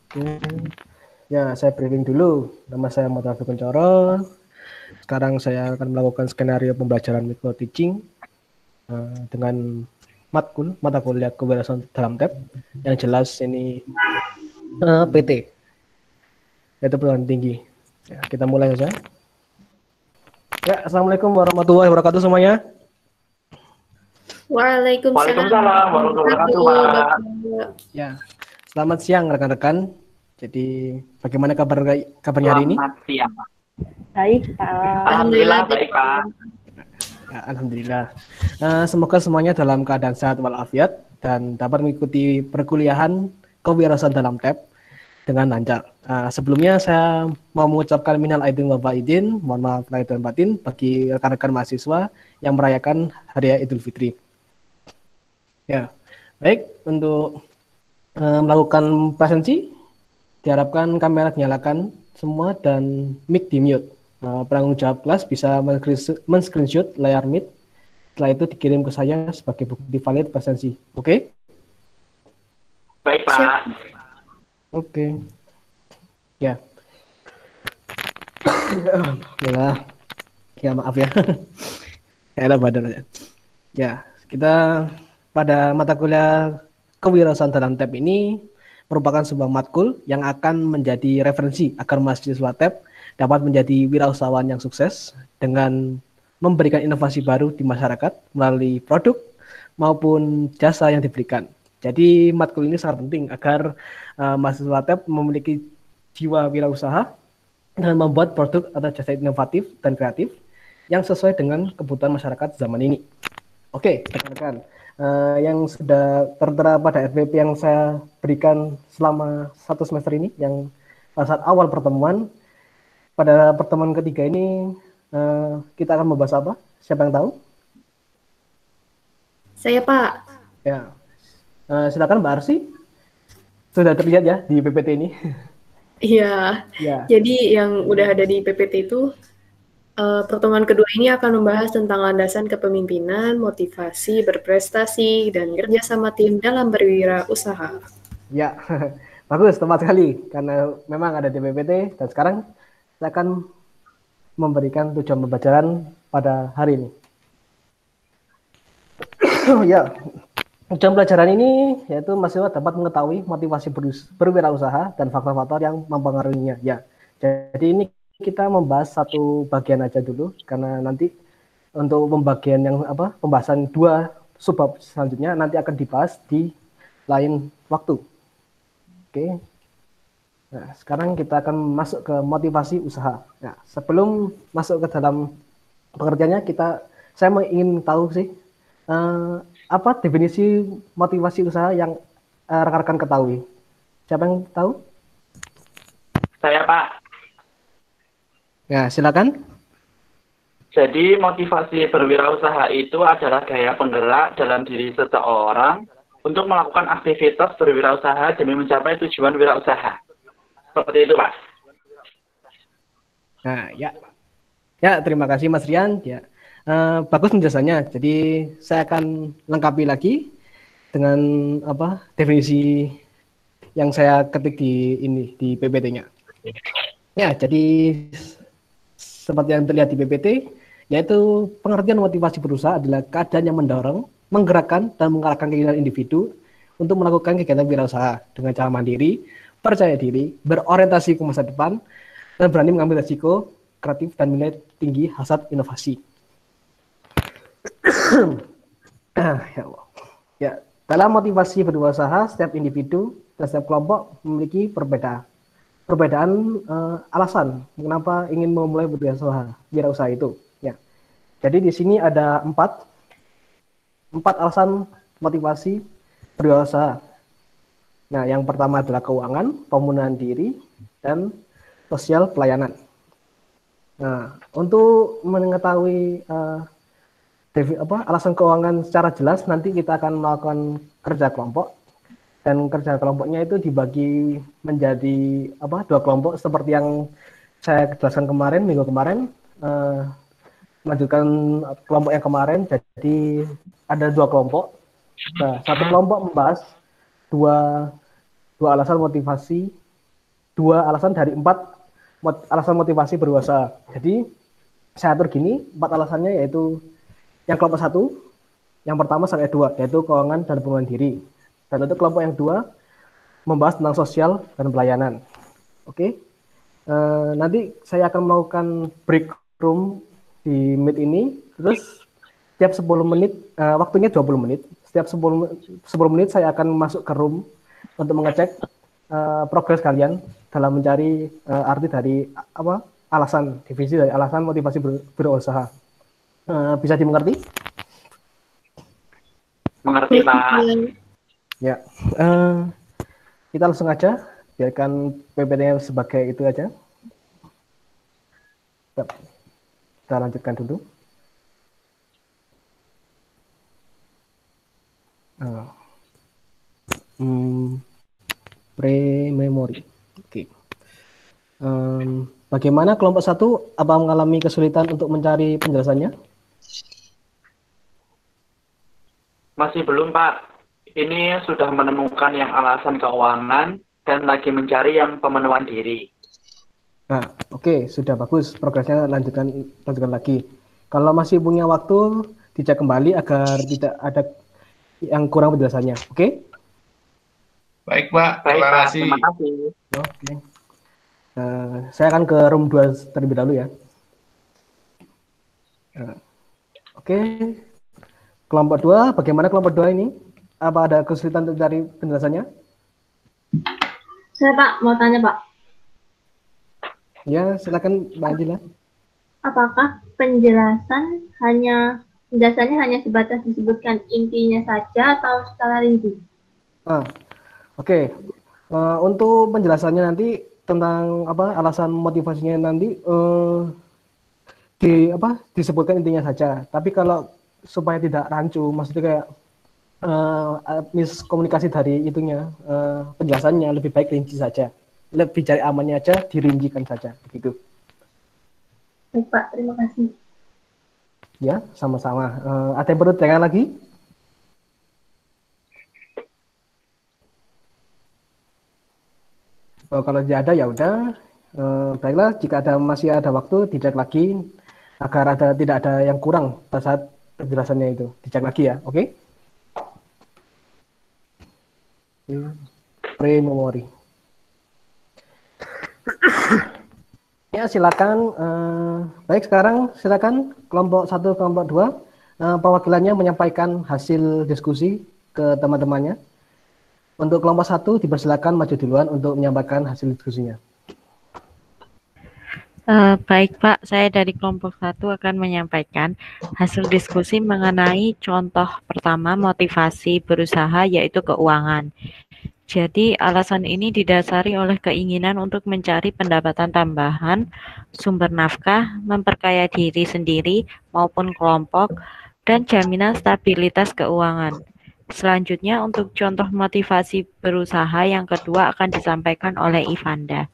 Oke. Ya, saya briefing dulu. Nama saya Muhammad Kuncoro. Sekarang saya akan melakukan skenario pembelajaran micro teaching dengan mata kuliah kebiasaan dalam tab. Yang jelas ini PT, yaitu perguruan tinggi. Ya, kita mulai saja. Ya, Assalamualaikum warahmatullahi wabarakatuh semuanya. Waalaikumsalam Waalaikumsalam warahmatullahi wabarakatuh, warahmatullahi Pak. wabarakatuh. Ya, selamat siang rekan-rekan. Jadi, bagaimana kabarnya hari ini? Selamat siang, Pak. Baik, Pak. Alhamdulillah baik, Pak. Ya, alhamdulillah. Semoga semuanya dalam keadaan sehat walafiat dan dapat mengikuti perkuliahan kewirausahaan dalam tab dengan lancar. Sebelumnya saya mau mengucapkan minal aidin wal faizin, mohon maaf lahir dan batin bagi rekan-rekan mahasiswa yang merayakan Hari Idul Fitri. Ya, baik, untuk melakukan presensi diharapkan kamera dinyalakan semua dan mic di mute. Penanggung jawab kelas bisa men-screenshot layar mic. Setelah itu dikirim ke saya sebagai bukti valid presensi. Oke? Baik, Pak. Oke. Ya. Ya maaf ya. Ya badan aja. Ya, kita pada mata kuliah kewirausahaan dalam tab ini merupakan sebuah matkul yang akan menjadi referensi agar mahasiswa tab dapat menjadi wirausahawan yang sukses dengan memberikan inovasi baru di masyarakat melalui produk maupun jasa yang diberikan. Jadi matkul ini sangat penting agar mahasiswa tab memiliki jiwa wirausaha dengan membuat produk atau jasa inovatif dan kreatif yang sesuai dengan kebutuhan masyarakat zaman ini. Oke, rekan-rekan, yang sudah tertera pada RPP yang saya berikan selama 1 semester ini, yang pada saat awal pertemuan, pada pertemuan ketiga ini kita akan membahas apa? Siapa yang tahu? Saya, Pak. Ya, silakan Mbak Arsi. Sudah terlihat ya di PPT ini. Iya. Ya. Jadi yang udah ada di PPT itu pertemuan kedua ini akan membahas tentang landasan kepemimpinan, motivasi, berprestasi, dan kerja sama tim dalam berwirausaha. Ya, bagus, tepat sekali. Karena memang ada di PPT dan sekarang saya akan memberikan tujuan pembelajaran pada hari ini. Ya, tujuan pelajaran ini yaitu mahasiswa dapat mengetahui motivasi berwirausaha dan faktor-faktor yang mempengaruhinya. Ya, jadi ini kita membahas satu bagian aja dulu karena nanti untuk pembagian yang pembahasan 2 subbab selanjutnya nanti akan dibahas di lain waktu. Oke. Nah, sekarang kita akan masuk ke motivasi usaha. Nah, sebelum masuk ke dalam pengertiannya saya mau ingin tahu sih apa definisi motivasi usaha yang rekan-rekan ketahui? Siapa yang tahu? Saya, Pak. Ya, silakan. Jadi motivasi berwirausaha itu adalah gaya penggerak dalam diri seseorang untuk melakukan aktivitas berwirausaha demi mencapai tujuan wirausaha. Seperti itu, Pak. Nah, ya. Ya, terima kasih Mas Rian. Ya. Bagus penjelasannya. Jadi saya akan lengkapi lagi dengan definisi yang saya ketik di PPT-nya. Ya, jadi seperti yang terlihat di PPT, yaitu pengertian motivasi berusaha adalah keadaan yang mendorong, menggerakkan dan mengarahkan keinginan individu untuk melakukan kegiatan wirausaha dengan cara mandiri, percaya diri, berorientasi ke masa depan, dan berani mengambil risiko, kreatif dan nilai tinggi hasrat inovasi. Ya Allah. Ya, dalam motivasi berusaha, setiap individu dan setiap kelompok memiliki perbedaan alasan mengapa ingin memulai wirausaha itu. Ya, jadi di sini ada empat alasan motivasi berwirausaha. Nah, yang pertama adalah keuangan, pemulihan diri, dan sosial pelayanan. Nah, untuk mengetahui alasan keuangan secara jelas, nanti kita akan melakukan kerja kelompok, dan kerja kelompoknya itu dibagi menjadi 2 kelompok seperti yang saya jelaskan minggu kemarin, melanjutkan kelompok yang kemarin. Jadi ada 2 kelompok. Nah, satu kelompok membahas dua alasan motivasi 2 alasan dari 4 alasan motivasi berwirausaha. Jadi saya atur gini, 4 alasannya yaitu yang kelompok 1, yang pertama sampai 2, yaitu keuangan dan pengembangan diri. Dan untuk kelompok yang 2, membahas tentang sosial dan pelayanan. Oke, nanti saya akan melakukan break room di Meet ini, terus setiap 10 menit, waktunya 20 menit, setiap 10 menit saya akan masuk ke room untuk mengecek progres kalian dalam mencari arti dari alasan, definisi dari alasan motivasi berusaha. Bisa dimengerti? Mengerti, Pak. Ya, kita langsung aja, biarkan PPT-nya sebagai itu aja. Kita lanjutkan dulu. Pre-memory. Oke. Bagaimana kelompok 1? Apa mengalami kesulitan untuk mencari penjelasannya? Masih belum, Pak. Ini sudah menemukan yang alasan keuangan dan lagi mencari yang pemenuhan diri. Nah, oke, sudah bagus. Progresnya lanjutkan lagi. Kalau masih punya waktu, dicek kembali agar tidak ada yang kurang penjelasannya. Oke? Baik, Pak. Terima kasih. Terima kasih. Oke. Saya akan ke room 2 terlebih dahulu ya. Oke. Kelompok 2, bagaimana kelompok 2 ini? Apa ada kesulitan untuk cari penjelasannya? Saya Pak, mau tanya Pak. Ya, silakan Mbak Angela. Apakah penjelasannya hanya sebatas disebutkan intinya saja atau secara rinci? Oke. Untuk penjelasannya nanti tentang alasan motivasinya nanti disebutkan intinya saja. Tapi kalau supaya tidak rancu, maksudnya kayak miskomunikasi dari itunya, penjelasannya lebih baik rinci saja. Lebih cari amannya aja, dirincikan saja, begitu. Baik Pak, terima kasih. Ya, sama-sama. Ada yang perlu ditanyakan lagi? Kalau tidak ada ya udah. Baiklah, jika masih ada waktu, dicek lagi agar tidak ada yang kurang pada saat penjelasannya itu. Dicek lagi ya, oke? Pre-memory. Ya, silakan. Baik, sekarang silakan kelompok 1, kelompok 2, perwakilannya menyampaikan hasil diskusi ke teman-temannya. Untuk kelompok 1, dipersilakan maju duluan untuk menyampaikan hasil diskusinya. Baik Pak, saya dari kelompok 1 akan menyampaikan hasil diskusi mengenai contoh pertama motivasi berusaha, yaitu keuangan. Jadi alasan ini didasari oleh keinginan untuk mencari pendapatan tambahan, sumber nafkah, memperkaya diri sendiri maupun kelompok, dan jaminan stabilitas keuangan. Selanjutnya untuk contoh motivasi berusaha yang kedua akan disampaikan oleh Ivanda.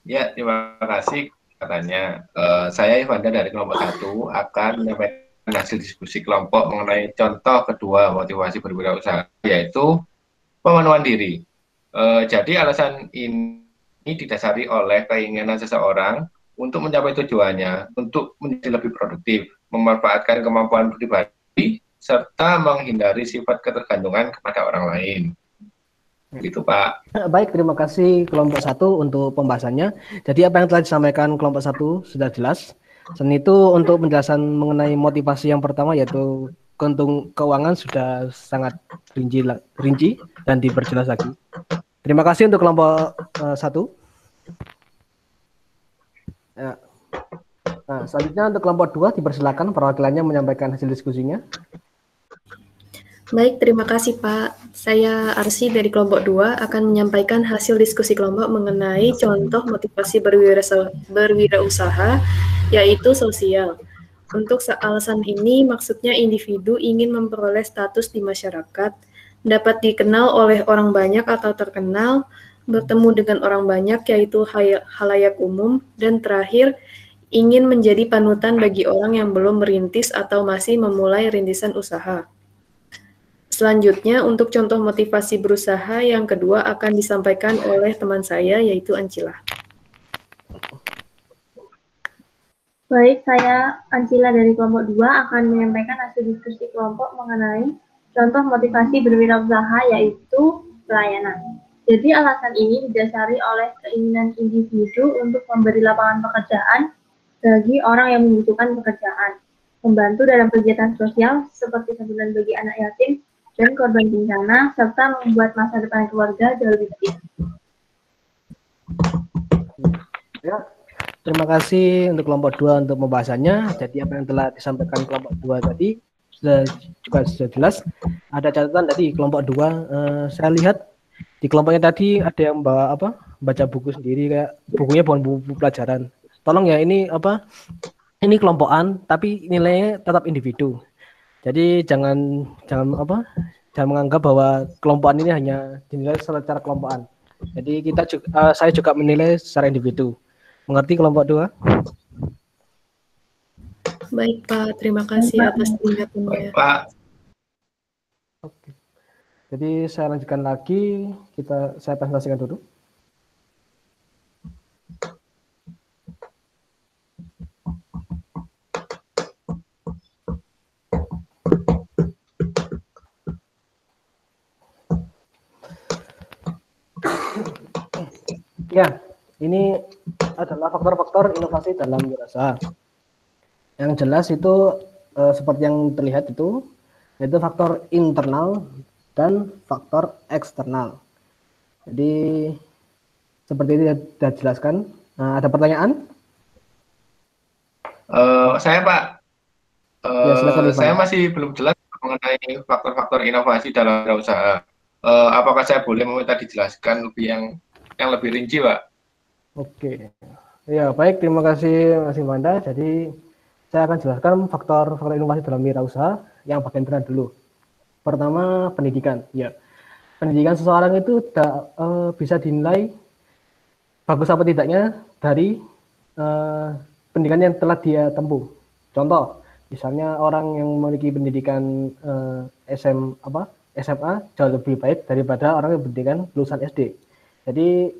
Ya, terima kasih katanya. Saya Ivanda dari kelompok 1 akan menyampaikan hasil diskusi kelompok mengenai contoh kedua motivasi berwirausaha, yaitu pemenuhan diri. Jadi alasan ini didasari oleh keinginan seseorang untuk mencapai tujuannya, untuk menjadi lebih produktif, memanfaatkan kemampuan pribadi, serta menghindari sifat ketergantungan kepada orang lain. Gitu, Pak. Baik, terima kasih kelompok 1 untuk pembahasannya. Jadi apa yang telah disampaikan kelompok 1 sudah jelas. Dan itu untuk penjelasan mengenai motivasi yang pertama, yaitu keuangan, sudah sangat rinci dan diperjelas lagi. Terima kasih untuk kelompok 1. Ya. Nah, selanjutnya untuk kelompok 2, dipersilakan perwakilannya menyampaikan hasil diskusinya. Baik, terima kasih Pak. Saya Arsi dari kelompok 2 akan menyampaikan hasil diskusi kelompok mengenai contoh motivasi berwirausaha, yaitu sosial. Untuk alasan ini, maksudnya individu ingin memperoleh status di masyarakat, dapat dikenal oleh orang banyak atau terkenal, bertemu dengan orang banyak yaitu halayak umum, dan terakhir, ingin menjadi panutan bagi orang yang belum merintis atau masih memulai rintisan usaha. Selanjutnya, untuk contoh motivasi berusaha yang kedua akan disampaikan oleh teman saya, yaitu Ancila. Baik, saya Ancila dari kelompok 2 akan menyampaikan hasil diskusi kelompok mengenai contoh motivasi berwirausaha yaitu pelayanan. Jadi alasan ini didasari oleh keinginan individu untuk memberi lapangan pekerjaan bagi orang yang membutuhkan pekerjaan, membantu dalam kegiatan sosial seperti santunan bagi anak yatim dan korban bencana, serta membuat masa depan keluarga jauh lebih baik. Ya, terima kasih untuk kelompok 2 untuk pembahasannya. Jadi apa yang telah disampaikan kelompok 2 tadi sudah jelas. Ada catatan tadi kelompok 2, saya lihat di kelompoknya tadi ada yang baca buku sendiri, kayak bukunya bukan buku pelajaran. Tolong ya, ini ini kelompokan tapi nilainya tetap individu. Jadi jangan menganggap bahwa kelompokan ini hanya dinilai secara kelompokan. Jadi saya juga menilai secara individu. Mengerti kelompok 2? Baik, Pak. Terima kasih atas penjelasannya. Pak. Oke. Jadi saya lanjutkan lagi, saya presentasikan dulu. Ya, ini adalah faktor-faktor inovasi dalam wirausaha. Yang jelas itu seperti yang terlihat itu, yaitu faktor internal dan faktor eksternal. Jadi seperti ini sudah jelaskan. Nah, ada pertanyaan? Saya Pak, Ya, silakan, saya masih belum jelas mengenai faktor-faktor inovasi dalam wirausaha. Apakah saya boleh meminta dijelaskan yang lebih rinci, Pak? Oke. Ya, baik. Terima kasih, Mas Imanda. Jadi saya akan jelaskan faktor-faktor inovasi dalam wirausaha yang bagian internal dulu. Pertama, pendidikan. Ya, pendidikan seseorang itu bisa dinilai bagus apa tidaknya dari pendidikan yang telah dia tempuh. Contoh, misalnya orang yang memiliki pendidikan SMA jauh lebih baik daripada orang yang pendidikan lulusan SD. Jadi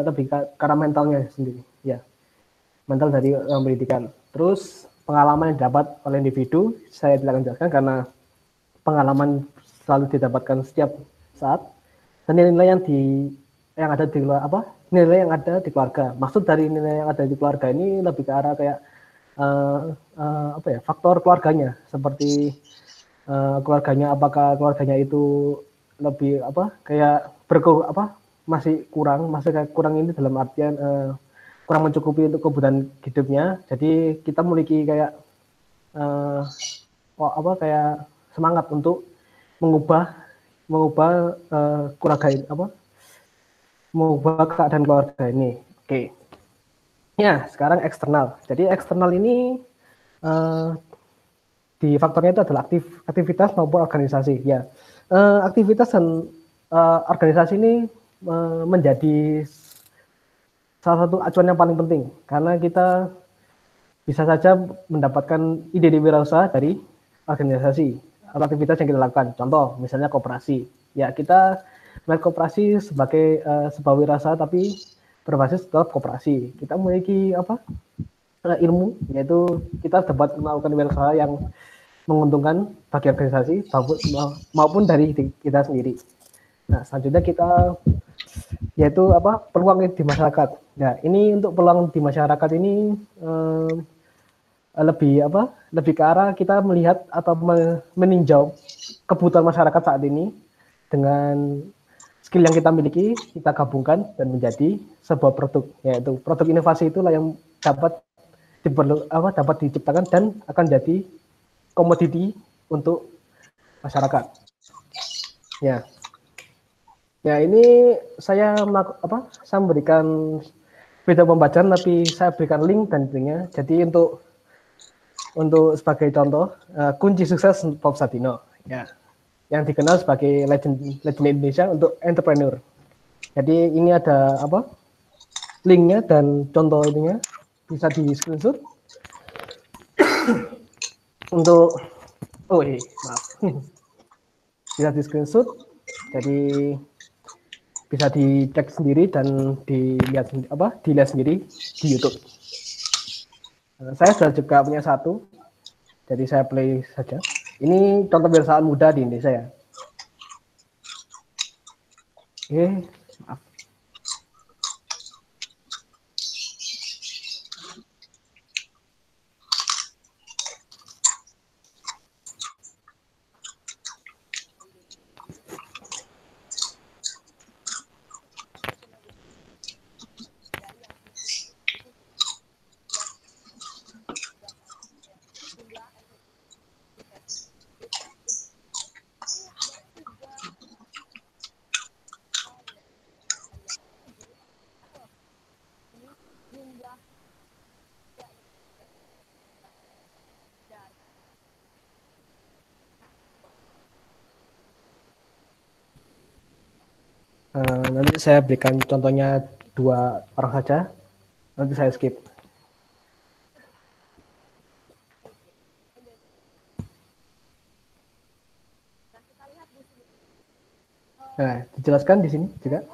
lebih karena mentalnya sendiri. Ya, mental dari orang pendidikan. Terus pengalaman yang didapat oleh individu, saya tidak akan jelaskan karena pengalaman selalu didapatkan setiap saat. Dan nilai yang ada di nilai yang ada di keluarga. Maksud dari nilai yang ada di keluarga ini lebih ke arah kayak faktor keluarganya, seperti keluarganya, apakah keluarganya itu lebih masih kurang ini dalam artian kurang mencukupi untuk kebutuhan hidupnya. Jadi kita memiliki kayak semangat untuk mengubah keadaan keluarga ini. Oke. Ya, sekarang eksternal. Jadi eksternal ini di faktornya itu adalah aktivitas maupun organisasi. Ya, aktivitas dan organisasi ini menjadi salah satu acuan yang paling penting karena kita bisa saja mendapatkan ide wirausaha dari organisasi atau aktivitas yang kita lakukan. Contoh, misalnya koperasi. Ya, kita melihat koperasi sebagai sebuah wirausaha tapi berbasis tetap koperasi. Kita memiliki ilmu, yaitu kita dapat melakukan wirausaha yang menguntungkan bagi organisasi maupun dari kita sendiri. Nah, selanjutnya kita yaitu peluang di masyarakat. Nah, ini untuk peluang di masyarakat ini lebih ke arah kita melihat atau meninjau kebutuhan masyarakat saat ini dengan skill yang kita miliki, kita gabungkan dan menjadi sebuah produk, yaitu produk inovasi itulah yang dapat diciptakan dan akan jadi komoditi untuk masyarakat. Ya, ini saya memberikan video pembacaan, tapi saya berikan link dan linknya. Jadi untuk sebagai contoh, kunci sukses Bob Sadino, ya, yang dikenal sebagai legend Indonesia untuk entrepreneur. Jadi ini ada linknya dan contoh ininya bisa di screenshot. Untuk maaf. bisa di screenshot, jadi bisa dicek sendiri dan dilihat sendiri di YouTube. Saya sudah juga punya satu, jadi saya play saja. Ini contoh kebiasaan muda di Indonesia ya. Oke, maaf. Nanti saya berikan contohnya 2 orang saja, nanti saya skip. Nah, dijelaskan di sini juga.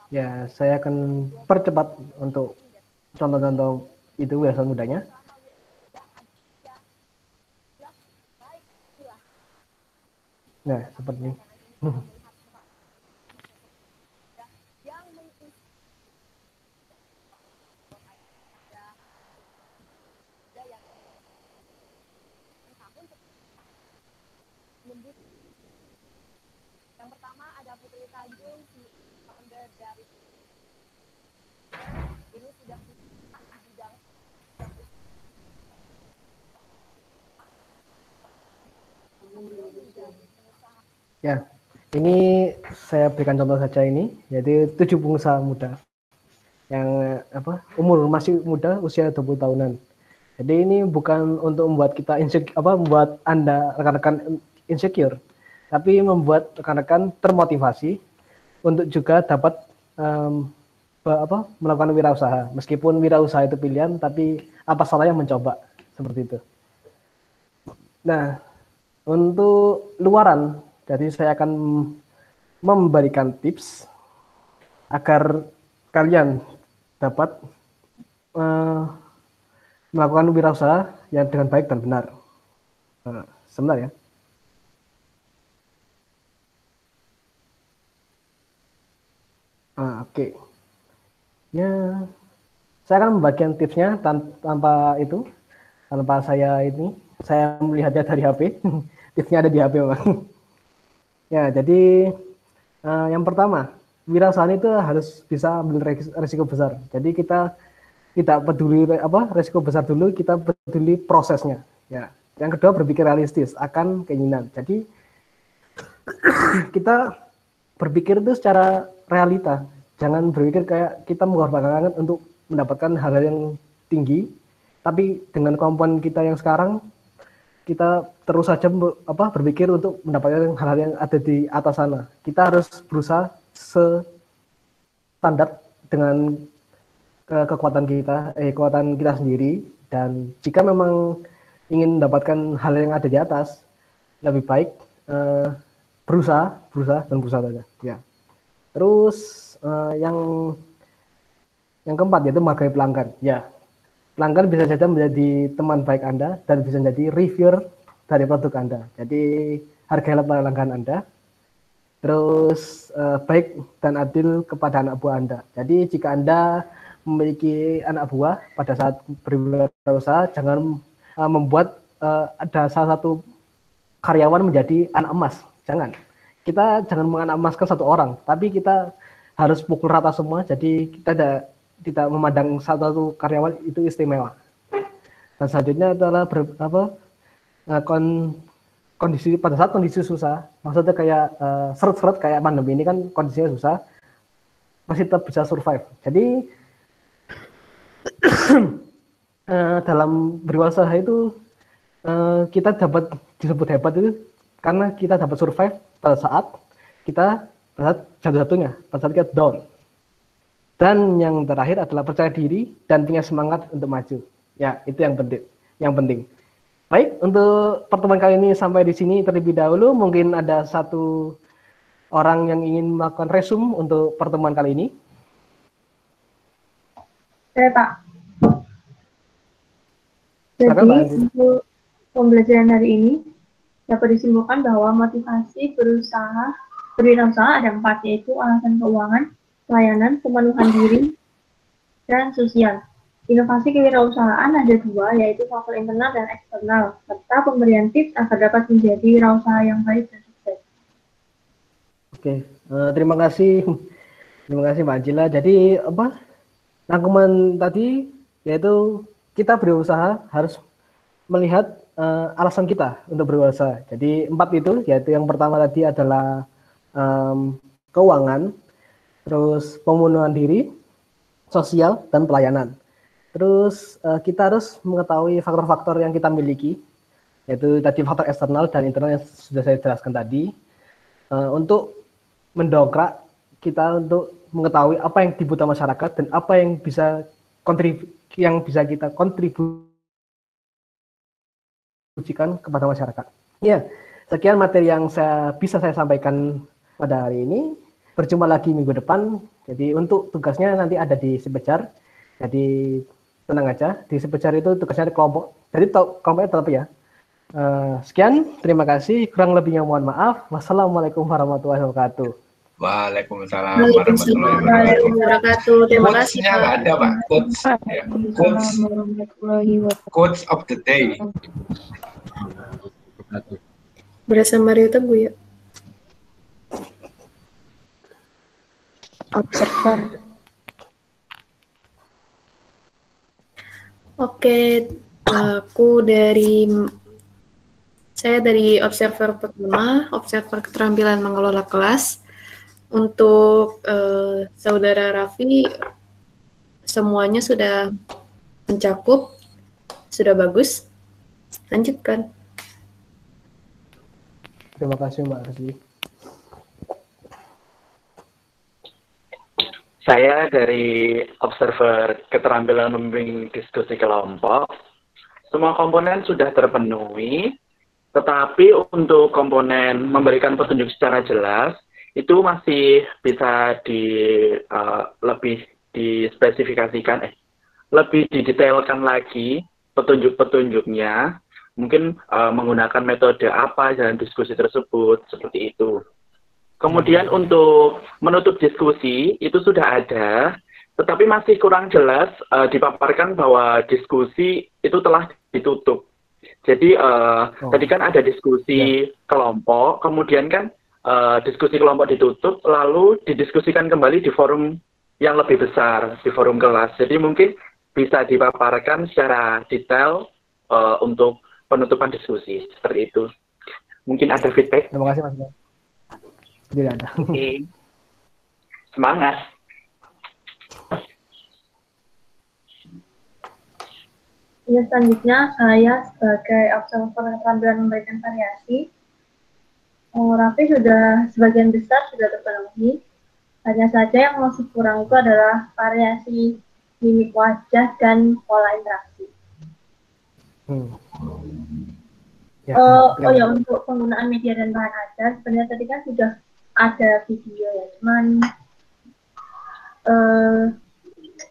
Ya, saya akan percepat untuk contoh-contoh itu kebiasaan mudanya. Nah, seperti ini. Ya, ini saya berikan contoh saja ini, yaitu 7 pengusaha muda yang umur masih muda, usia 20 tahunan. Jadi ini bukan untuk membuat kita membuat Anda rekan-rekan insecure, tapi membuat rekan-rekan termotivasi untuk juga dapat melakukan wirausaha. Meskipun wirausaha itu pilihan, tapi apa salahnya mencoba seperti itu. Nah, untuk luaran, jadi saya akan memberikan tips agar kalian dapat melakukan wirausaha yang dengan baik dan benar. Sebentar ya. Oke. Ya, saya akan membagikan tipsnya tanpa saya melihatnya dari HP. Tipsnya ada di HP, Bang. Ya, jadi yang pertama, wirausaha itu harus bisa ambil risiko besar. Jadi kita tidak peduli risiko besar dulu, kita peduli prosesnya. Ya. Yang kedua, berpikir realistis akan keinginan. Jadi kita berpikir itu secara realita. Jangan berpikir kayak kita mengorbankan untuk mendapatkan hal-hal yang tinggi, tapi dengan kemampuan kita yang sekarang, kita terus saja berpikir untuk mendapatkan hal-hal yang ada di atas sana. Kita harus berusaha standar dengan kekuatan kita sendiri, dan jika memang ingin mendapatkan hal yang ada di atas, lebih baik berusaha saja. Ya. Terus yang keempat yaitu menghargai pelanggan. Ya, pelanggan bisa saja menjadi teman baik Anda dan bisa menjadi reviewer dari produk Anda. Jadi hargailah pelanggan Anda. Terus baik dan adil kepada anak buah Anda. Jadi jika Anda memiliki anak buah pada saat berwirausaha, jangan membuat ada salah satu karyawan menjadi anak emas. Jangan. Kita jangan menganak emaskan satu orang, tapi kita harus pukul rata semua. Jadi kita tidak memandang satu karyawan itu istimewa. Dan selanjutnya adalah kondisi pada saat kondisi susah, maksudnya kayak seret-seret kayak pandemi ini kan kondisinya susah, masih tetap bisa survive. Jadi dalam berwirausaha itu kita dapat disebut hebat itu karena kita dapat survive pada saat jatuh-jatuhnya, pada saat kita down. Dan yang terakhir adalah percaya diri dan punya semangat untuk maju. Ya, itu yang penting. Baik, untuk pertemuan kali ini sampai di sini terlebih dahulu. Mungkin ada satu orang yang ingin melakukan resume untuk pertemuan kali ini. Saya, Pak. Jadi, untuk pembelajaran hari ini dapat disimpulkan bahwa motivasi berwirausaha ada 4, yaitu alasan keuangan, pelayanan, pemenuhan diri, dan sosial. Inovasi kewirausahaan ada 2, yaitu faktor internal dan eksternal, serta pemberian tips agar dapat menjadi wirausaha yang baik dan sukses. Oke, terima kasih Mbak Angela. Jadi rangkuman tadi yaitu kita berusaha harus melihat alasan kita untuk berusaha. Jadi 4 itu, yaitu yang pertama tadi adalah keuangan, terus pemenuhan diri, sosial, dan pelayanan. Terus kita harus mengetahui faktor-faktor yang kita miliki, yaitu tadi faktor eksternal dan internal yang sudah saya jelaskan tadi, untuk mendongkrak kita untuk mengetahui apa yang dibutuhkan masyarakat dan apa yang bisa kita kontribusikan kepada masyarakat. Ya, sekian materi yang bisa saya sampaikan pada hari ini. Berjumpa lagi minggu depan. Jadi untuk tugasnya nanti ada di Sepejar. Jadi tenang aja, di Sepejar itu tugasnya di kelompok. Jadi kelompoknya tetap ya. Sekian, terima kasih. Kurang lebihnya mohon maaf. Wassalamualaikum warahmatullahi wabarakatuh. Waalaikumsalam warahmatullahi wabarakatuh. Terima kasih. Quotes-nya nggak ada, Pak. Quotes of the day. Berasa Mario Teguh ya? Observer. Oke, saya dari observer pertama, observer keterampilan mengelola kelas. Untuk Saudara Raffi, semuanya sudah mencakup, sudah bagus. Lanjutkan. Terima kasih Mbak Raffi. Saya dari observer keterampilan membimbing diskusi kelompok. Semua komponen sudah terpenuhi, tetapi untuk komponen memberikan petunjuk secara jelas, itu masih bisa lebih dispesifikasikan, lebih didetailkan lagi petunjuk-petunjuknya, mungkin menggunakan metode apa dalam diskusi tersebut, seperti itu. Kemudian untuk menutup diskusi, itu sudah ada, tetapi masih kurang jelas dipaparkan bahwa diskusi itu telah ditutup. Jadi tadi kan ada diskusi kelompok, kemudian kan diskusi kelompok ditutup, lalu didiskusikan kembali di forum yang lebih besar, di forum kelas. Jadi mungkin bisa dipaparkan secara detail untuk penutupan diskusi, seperti itu. Mungkin ada feedback? Terima kasih Mas. Tidak ada. Oke. Semangat. Ya, selanjutnya saya sebagai observer keterampilan memberikan variasi. Raffi sudah sebagian besar sudah terpenuhi. Hanya saja yang masih kurang itu adalah variasi mimik wajah dan pola interaksi. Ya, untuk penggunaan media dan bahan ajar, sebenarnya tadi kan sudah ada video ya, cuman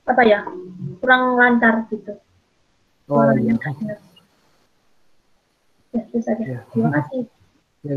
apa ya, kurang lancar gitu. Oh Suaranya iya. nggak jelas. Ya, itu saja. Ya. Terima kasih. Ya.